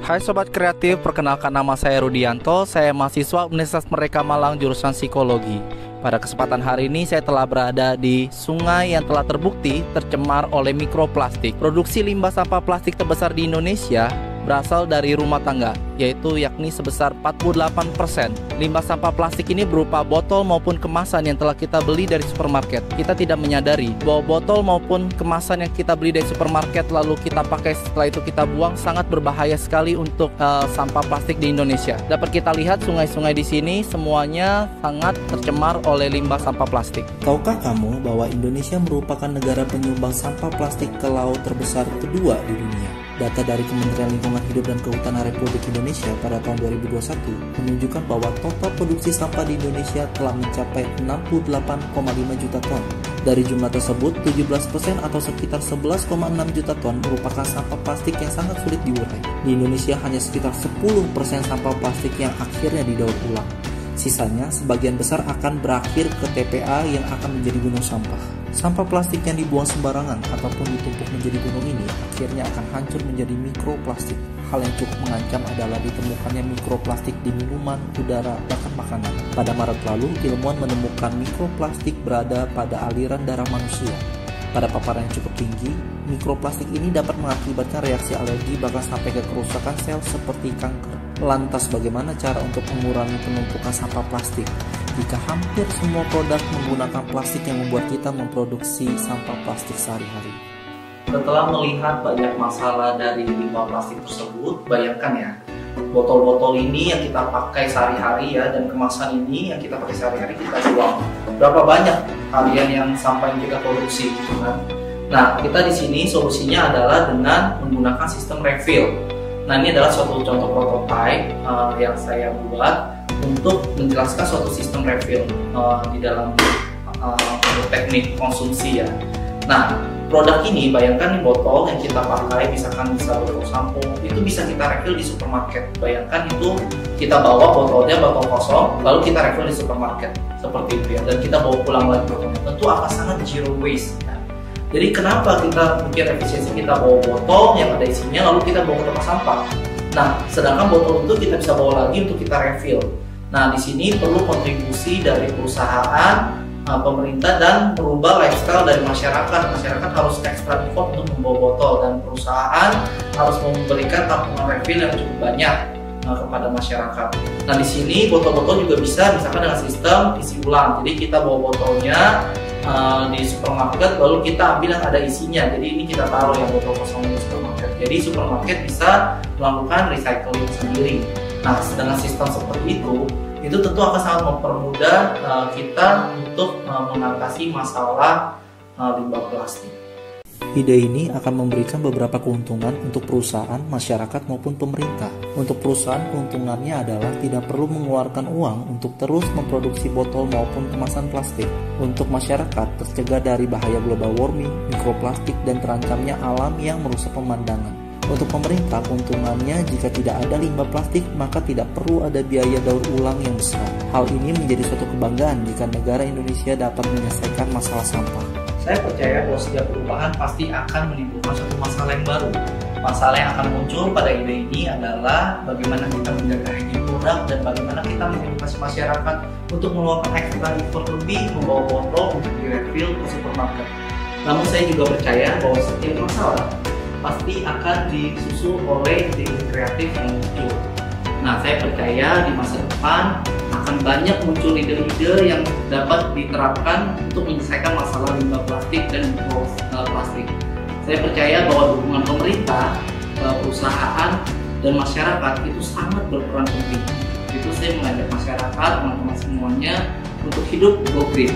Hai Sobat Kreatif, perkenalkan nama saya Rudianto, saya mahasiswa Universitas Merdeka Malang jurusan Psikologi. Pada kesempatan hari ini saya telah berada di sungai yang telah terbukti tercemar oleh mikroplastik. Produksi limbah sampah plastik terbesar di Indonesia berasal dari rumah tangga, yaitu yakni sebesar 48%. Limbah sampah plastik ini berupa botol maupun kemasan yang telah kita beli dari supermarket. Kita tidak menyadari bahwa botol maupun kemasan yang kita beli dari supermarket lalu kita pakai setelah itu kita buang sangat berbahaya sekali untuk sampah plastik di Indonesia. Dapat kita lihat sungai-sungai di sini semuanya sangat tercemar oleh limbah sampah plastik. Tahukah kamu bahwa Indonesia merupakan negara penyumbang sampah plastik ke laut terbesar kedua di dunia? Data dari Kementerian Lingkungan Hidup dan Kehutanan Republik Indonesia pada tahun 2021 menunjukkan bahwa total produksi sampah di Indonesia telah mencapai 68,5 juta ton. Dari jumlah tersebut, 17% atau sekitar 11,6 juta ton merupakan sampah plastik yang sangat sulit diurai. Di Indonesia hanya sekitar 10% sampah plastik yang akhirnya didaur ulang. Sisanya, sebagian besar akan berakhir ke TPA yang akan menjadi gunung sampah. Sampah plastik yang dibuang sembarangan ataupun ditumpuk menjadi gunung ini akhirnya akan hancur menjadi mikroplastik. Hal yang cukup mengancam adalah ditemukannya mikroplastik di minuman, udara, bahkan makanan. Pada Maret lalu, ilmuwan menemukan mikroplastik berada pada aliran darah manusia. Pada paparan yang cukup tinggi, mikroplastik ini dapat mengakibatkan reaksi alergi bahkan sampai ke kerusakan sel seperti kanker. Lantas bagaimana cara untuk mengurangi penumpukan sampah plastik jika hampir semua produk menggunakan plastik yang membuat kita memproduksi sampah plastik sehari-hari? Setelah melihat banyak masalah dari limbah plastik tersebut, bayangkan ya, botol-botol ini yang kita pakai sehari-hari ya, dan kemasan ini yang kita pakai sehari-hari kita buang. Berapa banyak harian yang sampah yang kita produksi, gitu kan? Nah, kita di sini solusinya adalah dengan menggunakan sistem refill. Nah, ini adalah suatu contoh prototipe yang saya buat untuk menjelaskan suatu sistem refill di dalam teknik konsumsi ya. Nah, produk ini bayangkan nih botol yang kita pakai, misalkan bisa botol sampo, itu bisa kita refill di supermarket. Bayangkan itu kita bawa botolnya, botol kosong, lalu kita refill di supermarket seperti itu ya, dan kita bawa pulang lagi botolnya. Tentu akan sangat zero waste ya. Jadi kenapa kita bikin efisiensi, kita bawa botol yang ada isinya lalu kita bawa ke tempat sampah. Nah, sedangkan botol itu kita bisa bawa lagi untuk kita refill. Nah, di sini perlu kontribusi dari perusahaan, pemerintah, dan merubah lifestyle dari masyarakat. Masyarakat harus extra effort untuk membawa botol, dan perusahaan harus memberikan tampungan refill yang cukup banyak kepada masyarakat. Nah, di sini botol-botol juga bisa misalkan dengan sistem isi ulang. Jadi kita bawa botolnya di supermarket lalu kita ambil yang ada isinya, jadi ini kita taruh yang botol kosong di supermarket, jadi supermarket bisa melakukan recycling sendiri. Nah, dengan sistem seperti itu tentu akan sangat mempermudah kita untuk mengatasi masalah limbah plastik. Ide ini akan memberikan beberapa keuntungan untuk perusahaan, masyarakat maupun pemerintah. Untuk perusahaan, keuntungannya adalah tidak perlu mengeluarkan uang untuk terus memproduksi botol maupun kemasan plastik. Untuk masyarakat, tercegah dari bahaya global warming, mikroplastik, dan terancamnya alam yang merusak pemandangan. Untuk pemerintah, keuntungannya jika tidak ada limbah plastik, maka tidak perlu ada biaya daur ulang yang besar. Hal ini menjadi suatu kebanggaan jika negara Indonesia dapat menyelesaikan masalah sampah. Saya percaya bahwa setiap perubahan pasti akan menimbulkan suatu masalah yang baru. Masalah yang akan muncul pada ide ini adalah bagaimana kita menjaga hygiene produk dan bagaimana kita mengedukasi masyarakat untuk melakukan extra effort lebih membawa botol untuk di-refill ke supermarket. Namun saya juga percaya bahwa setiap masalah pasti akan disusul oleh ide kreatif yang muncul. Nah, saya percaya di masa depan akan banyak muncul ide-ide yang dapat diterapkan untuk menyelesaikan masalah limbah plastik dan mikroplastik. Saya percaya bahwa dukungan pemerintah, perusahaan, dan masyarakat itu sangat berperan penting. Itu saya mengajak masyarakat, teman-teman semuanya untuk hidup go green.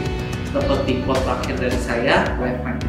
Seperti quote terakhir dari saya, life matters.